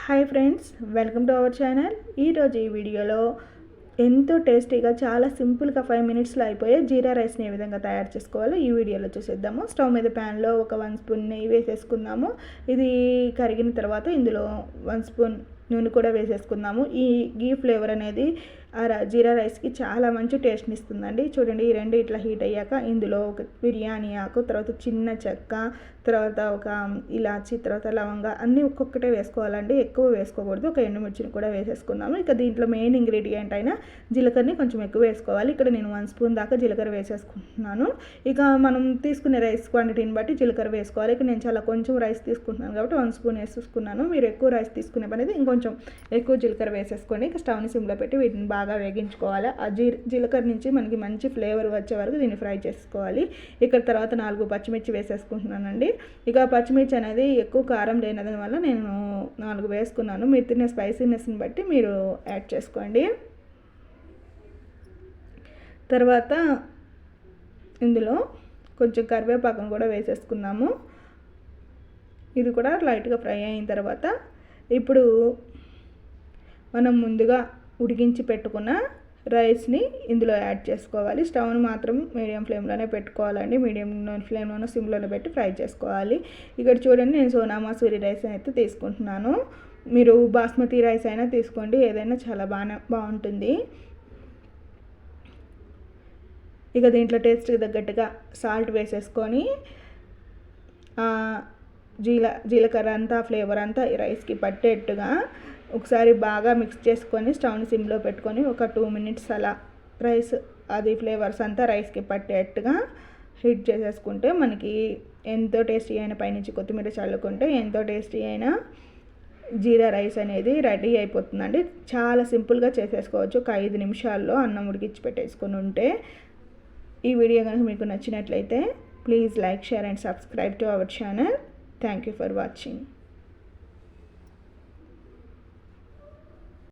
Hi friends, welcome to our channel. ఈరోజు ఈ వీడియోలో ఎంతో టేస్టీగా చాలా సింపుల్గా 5 మినిట్స్లో అయిపోయే జీరా రైస్ని ఏ విధంగా తయారు చేసుకోవాలో ఈ వీడియోలో చూసేద్దాము. స్టవ్ మీద ప్యాన్లో ఒక 1 స్పూన్ నెయ్యి వేసేసుకుందాము. ఇది కరిగిన తర్వాత ఇందులో 1 స్పూన్ నూనె కూడా వేసేసుకుందాము. ఈ గీ ఫ్లేవర్ అనేది జీరా రైస్కి చాలా మంచి టేస్ట్ని ఇస్తుందండి. చూడండి, ఈ రెండు ఇట్లా హీట్ అయ్యాక ఇందులో ఒక బిర్యానీ ఆకు, తర్వాత చిన్న చెక్క, తర్వాత ఒక ఇలాచి, తర్వాత లవంగా అన్నీ ఒక్కొక్కటే వేసుకోవాలండి, ఎక్కువ వేసుకోకూడదు. ఒక ఎండుమిర్చిని కూడా వేసేసుకుందాము. ఇక దీంట్లో మెయిన్ ఇంగ్రీడియంట్ అయిన జీలకర్రని కొంచెం ఎక్కువ వేసుకోవాలి. ఇక్కడ నేను 1 స్పూన్ దాకా జీలకర్ర వేసేసుకుంటున్నాను. ఇక మనం తీసుకునే రైస్ క్వాంటిటీని బట్టి జీలకర్ర వేసుకోవాలి. ఇక్కడ నేను చాలా కొంచెం రైస్ తీసుకుంటున్నాను కాబట్టి 1 స్పూన్ వేసేసుకున్నాను. మీరు ఎక్కువ రైస్ తీసుకునే పని ఇంకొంచెం ఎక్కువ జీలకర్ర వేసేసుకోండి. ఇక స్టవ్ని సిమ్లో పెట్టి వీటిని బాగా వేగించుకోవాలి. ఆ జీలకర్ర నుంచి మనకి మంచి ఫ్లేవర్ వచ్చే వరకు దీన్ని ఫ్రై చేసుకోవాలి. ఇక్కడ తర్వాత 4 పచ్చిమిర్చి వేసేసుకుంటున్నానండి. ఇక పచ్చిమిర్చి అనేది ఎక్కువ కారం లేని వల్ల నేను 4 వేసుకున్నాను. మీరు తినే స్పైసీనెస్ని బట్టి మీరు యాడ్ చేసుకోండి. తర్వాత ఇందులో కొంచెం కరివేపాకును కూడా వేసేసుకున్నాము. ఇది కూడా లైట్గా ఫ్రై అయిన తర్వాత ఇప్పుడు మనం ముందుగా ఉడికించి పెట్టుకున్న రైస్ని ఇందులో యాడ్ చేసుకోవాలి. స్టవ్ని మాత్రం మీడియం ఫ్లేమ్లోనే పెట్టుకోవాలండి. మీడియం ఫ్లేమ్లోనే సిమ్లోనే పెట్టి ఫ్రై చేసుకోవాలి. ఇక్కడ చూడండి, నేను సోనా మసూరి రైస్ అయితే తీసుకుంటున్నాను. మీరు బాస్మతి రైస్ అయినా తీసుకోండి, ఏదైనా చాలా బాగుంటుంది. ఇక దీంట్లో టేస్ట్కి తగ్గట్టుగా సాల్ట్ వేసేసుకొని జీలకర్ర అంతా ఫ్లేవర్ అంతా ఈ రైస్కి పట్టేట్టుగా ఒకసారి బాగా మిక్స్ చేసుకొని స్టవ్ని సిమ్లో పెట్టుకొని ఒక 2 మినిట్స్ అలా రైస్ అది ఫ్లేవర్స్ అంతా రైస్కి పట్టేట్టుగా హీట్ చేసేసుకుంటే మనకి ఎంతో టేస్టీ అయిన పైనుంచి కొత్తిమీర చల్లుకుంటే ఎంతో టేస్టీ అయిన జీరా రైస్ అనేది రెడీ అయిపోతుందండి. చాలా సింపుల్గా చేసేసుకోవచ్చు. ఒక 5 నిమిషాల్లో అన్నం ఉడికించి పెట్టేసుకొని ఉంటే. ఈ వీడియో కనుక మీకు నచ్చినట్లయితే please like, share and subscribe to our channel. Thank you for watching.